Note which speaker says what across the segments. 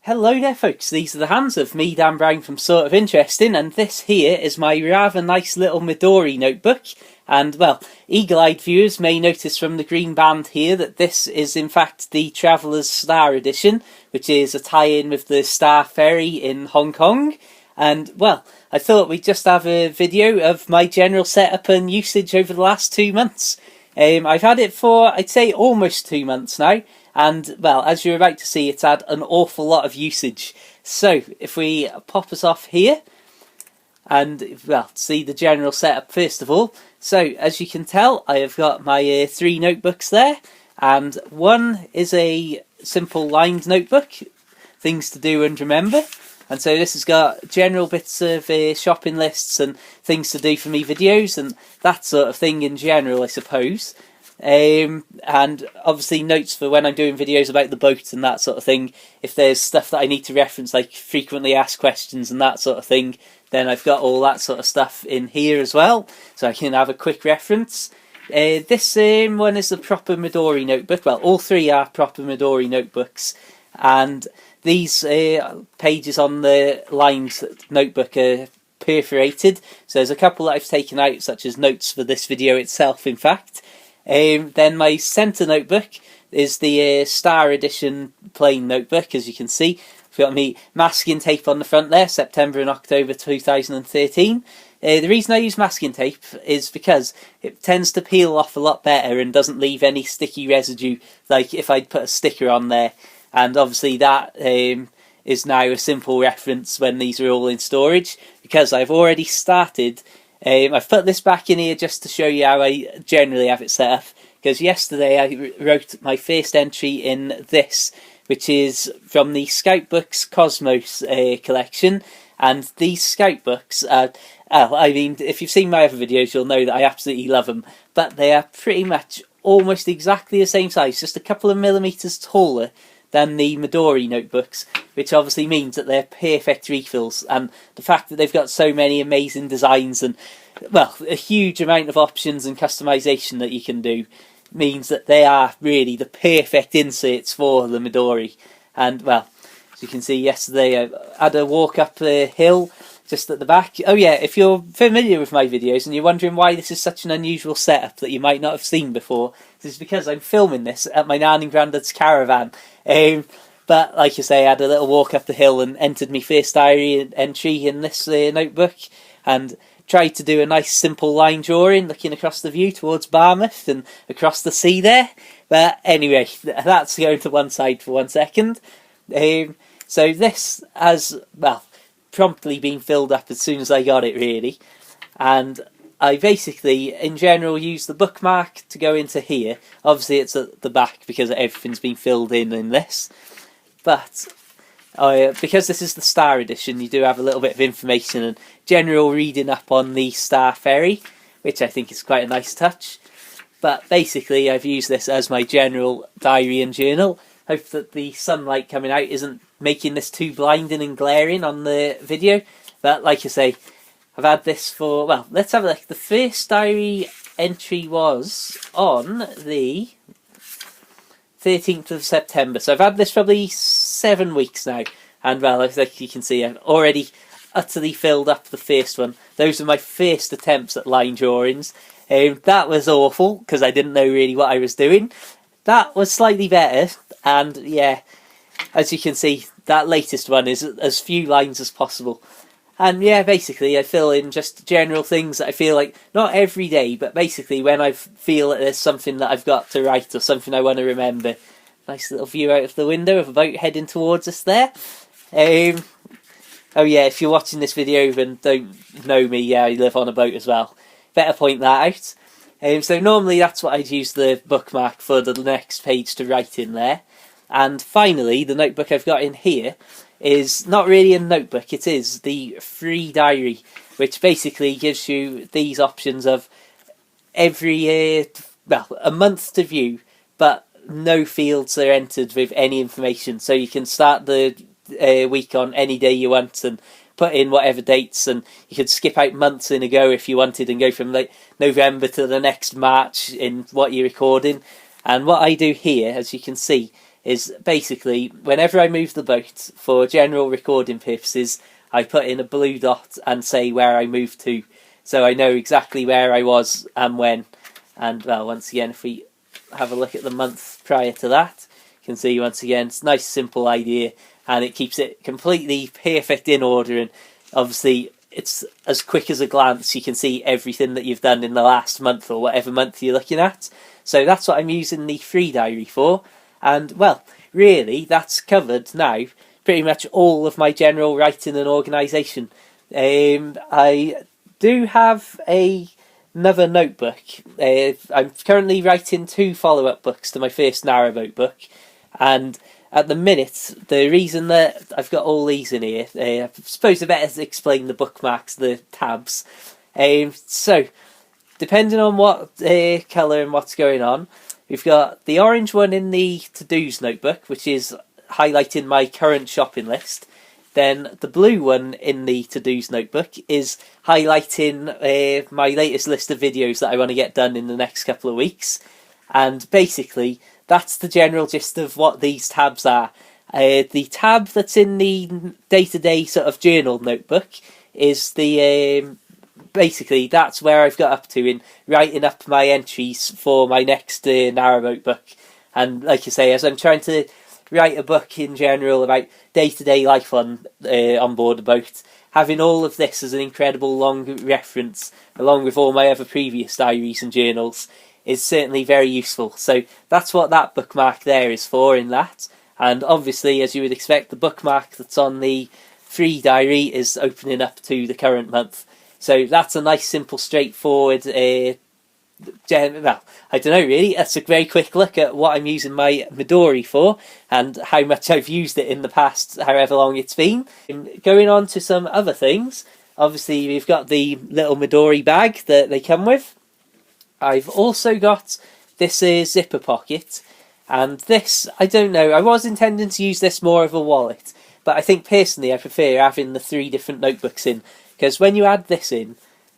Speaker 1: Hello there folks, these are the hands of me, Dan Brown from Sort of Interesting, and this here is my rather nice little Midori notebook. And well, eagle-eyed viewers may notice from the green band here that this is in fact the Traveller's Star edition, which is a tie-in with the Star Ferry in Hong Kong. And well, I thought we'd just have a video of my general setup and usage over the last 2 months. I've had it for, I'd say, almost 2 months now. And, well, as you're about to see, it's had an awful lot of usage. So, if we pop us off here, and, well, see the general setup first of all. So, as you can tell, I have got my 3 notebooks there, and one is a simple lined notebook, things to do and remember. And so this has got general bits of shopping lists and things to do for me videos, and that sort of thing in general, I suppose. And obviously notes for when I'm doing videos about the boat and that sort of thing. If there's stuff that I need to reference, like frequently asked questions and that sort of thing, then I've got all that sort of stuff in here as well, so I can have a quick reference. This one is the proper Midori notebook. Well, all 3 are proper Midori notebooks, and these pages on the lined notebook are perforated, so there's a couple that I've taken out, such as notes for this video itself, in fact. Then my centre notebook is the Star Edition plain notebook, as you can see. I've got me masking tape on the front there, September and October 2013. The reason I use masking tape is because it tends to peel off a lot better and doesn't leave any sticky residue, like if I'd put a sticker on there. And obviously that is now a simple reference when these are all in storage, because I've already started. I've put this back in here just to show you how I generally have it set up, because yesterday I wrote my first entry in this, which is from the Scout Books Cosmos collection, and these Scout Books are, I mean, if you've seen my other videos you'll know that I absolutely love them, but they are pretty much almost exactly the same size, just a couple of millimetres taller than the Midori notebooks, which obviously means that they're perfect refills, and the fact that they've got so many amazing designs and, well, a huge amount of options and customization that you can do means that they are really the perfect inserts for the Midori. And, well, as you can see, yesterday I had a walk up the hill just at the back. Oh yeah, if you're familiar with my videos and you're wondering why this is such an unusual setup that you might not have seen before, this is because I'm filming this at my nan and granddad's caravan. But like I say, I had a little walk up the hill and entered my first diary entry in this notebook, and tried to do a nice simple line drawing looking across the view towards Barmouth and across the sea there. But anyway, that's going to one side for 1 second. So this has, well, promptly been filled up as soon as I got it, really. And I basically, in general, use the bookmark to go into here. Obviously it's at the back because everything's been filled in this. But because this is the Star Edition, you do have a little bit of information and general reading up on the Star Ferry, which I think is quite a nice touch. But basically I've used this as my general diary and journal. Hope that the sunlight coming out isn't making this too blinding and glaring on the video. But like I say, I've had this for, well, let's have a look. The first diary entry was on the 13th of September. So I've had this probably 7 weeks now. And well, like you can see, I've already utterly filled up the first one. Those were my first attempts at line drawings. That was awful, because I didn't know really what I was doing. That was slightly better. And yeah, as you can see, that latest one is as few lines as possible. And yeah, basically I fill in just general things that I feel like, not every day, but basically when I feel that there's something that I've got to write or something I want to remember. Nice little view out of the window of a boat heading towards us there. Oh yeah, if you're watching this video and don't know me, yeah, I live on a boat as well. Better point that out. So normally that's what I'd use the bookmark for the next page to write in there. And finally, the notebook I've got in here is not really a notebook, it is the free diary, which basically gives you these options of every, well, a month to view, but no fields are entered with any information. So you can start the week on any day you want and put in whatever dates, and you could skip out months in a go if you wanted and go from like November to the next March in what you're recording. And what I do here, as you can see, is basically whenever I move the boat for general recording purposes, I put in a blue dot and say where I moved to, so I know exactly where I was and when. And well, once again, if we have a look at the month prior to that, you can see once again it's a nice simple idea, and it keeps it completely perfect in order, and obviously it's as quick as a glance. You can see everything that you've done in the last month or whatever month you're looking at. So that's what I'm using the free diary for. And well, really, that's covered now pretty much all of my general writing and organisation. I do have another notebook. I'm currently writing 2 follow-up books to my first narrowboat book, and at the minute, the reason that I've got all these in here, I suppose I better explain the bookmarks, the tabs. So, depending on what colour and what's going on, we've got the orange one in the to-dos notebook, which is highlighting my current shopping list. Then the blue one in the to-dos notebook is highlighting my latest list of videos that I want to get done in the next couple of weeks. And basically, that's the general gist of what these tabs are. The tab that's in the day-to-day sort of journal notebook is the basically that's where I've got up to in writing up my entries for my next narrowboat book. And like I say, as I'm trying to write a book in general about day-to-day life on board a boat, having all of this as an incredible long reference, along with all my other previous diaries and journals, is certainly very useful. So that's what that bookmark there is for in that. And obviously, as you would expect, the bookmark that's on the free diary is opening up to the current month. So that's a nice, simple, straightforward, well, I don't know really, that's a very quick look at what I'm using my Midori for and how much I've used it in the past, however long it's been. Going on to some other things, obviously we've got the little Midori bag that they come with. I've also got this zipper pocket, and this, I don't know, I was intending to use this more of a wallet, but I think personally I prefer having the 3 different notebooks in, because when you add this in,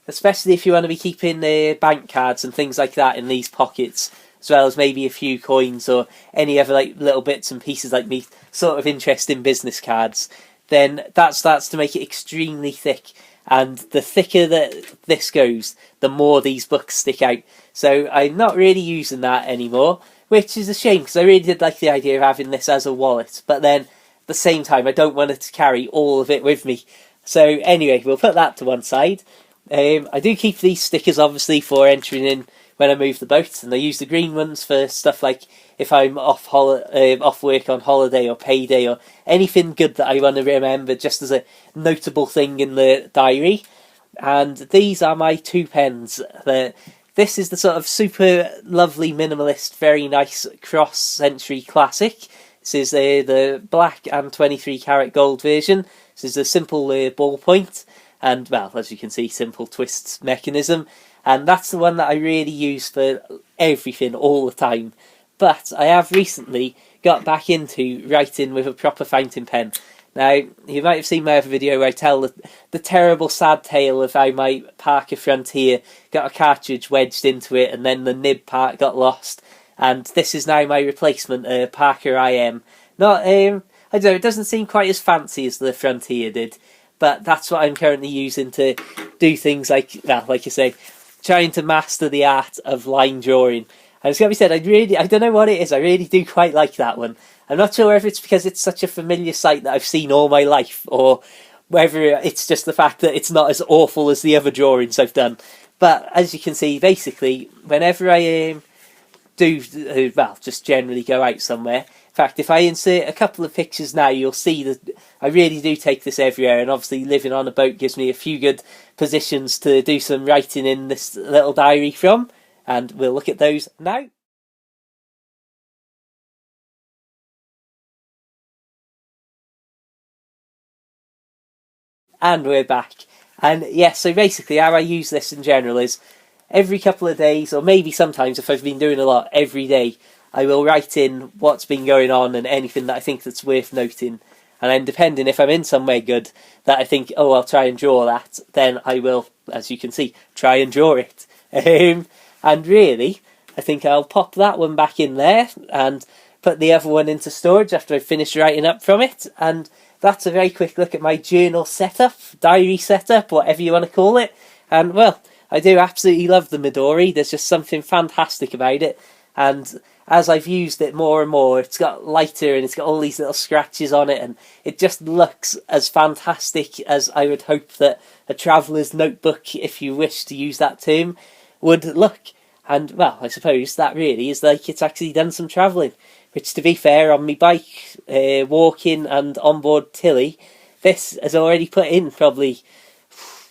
Speaker 1: especially if you want to be keeping bank cards and things like that in these pockets, as well as maybe a few coins or any other like little bits and pieces like me sort of interesting business cards, then that starts to make it extremely thick. And the thicker that this goes, the more these books stick out. So I'm not really using that anymore, which is a shame, because I really did like the idea of having this as a wallet. But then, at the same time, I don't want it to carry all of it with me. So anyway, we'll put that to one side. I do keep these stickers, obviously, for entering in when I move the boat. And I use the green ones for stuff like if I'm off work on holiday or payday or anything good that I want to remember just as a notable thing in the diary. And these are my 2 pens. This is the sort of super lovely minimalist, very nice cross-century classic. This is the black and 23 karat gold version. This is a simple ballpoint and, well, as you can see, simple twist mechanism. And that's the one that I really use for everything all the time. But I have recently got back into writing with a proper fountain pen. Now, you might have seen my other video where I tell the terrible sad tale of how my Parker Frontier got a cartridge wedged into it and then the nib part got lost. And this is now my replacement, Parker IM. Not, I don't know, it doesn't seem quite as fancy as the Frontier did, but that's what I'm currently using to do things like, well, like I say, trying to master the art of line drawing. And it's got to be said, I don't know what it is, I really do quite like that one. I'm not sure if it's because it's such a familiar sight that I've seen all my life, or whether it's just the fact that it's not as awful as the other drawings I've done. But as you can see, basically, whenever I just generally go out somewhere. In fact, if I insert a couple of pictures now, you'll see that I really do take this everywhere, and obviously living on a boat gives me a few good positions to do some writing in this little diary from, and we'll look at those now. And we're back. And yes, so basically how I use this in general is every couple of days, or maybe sometimes if I've been doing a lot, every day, I will write in what's been going on and anything that I think that's worth noting. And then depending if I'm in somewhere good that I think, oh, I'll try and draw that, then I will, as you can see, try and draw it. And really, I think I'll pop that one back in there. And put the other one into storage after I finished writing up from it. And that's a very quick look at my journal setup, diary setup, whatever you want to call it. And well, I do absolutely love the Midori. There's just something fantastic about it. And as I've used it more and more, it's got lighter and it's got all these little scratches on it, and it just looks as fantastic as I would hope that a traveller's notebook, if you wish to use that term, would look. And well, I suppose that really is like it's actually done some travelling, which, to be fair, on my bike, walking and onboard Tilly, this has already put in probably,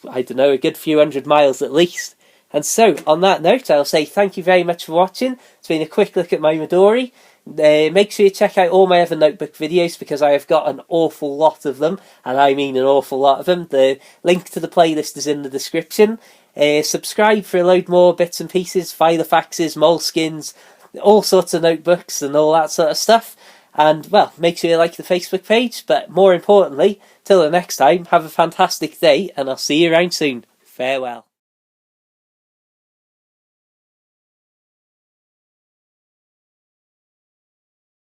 Speaker 1: I don't know, a good few 100 miles at least. And so, on that note, I'll say thank you very much for watching. It's been a quick look at my Midori. Make sure you check out all my other notebook videos, because I have got an awful lot of them, and I mean an awful lot of them. The link to the playlist is in the description. Subscribe for a load more bits and pieces, Filofaxes, Moleskines, all sorts of notebooks and all that sort of stuff. And, well, make sure you like the Facebook page, but more importantly, till the next time, have a fantastic day, and I'll see you around soon. Farewell.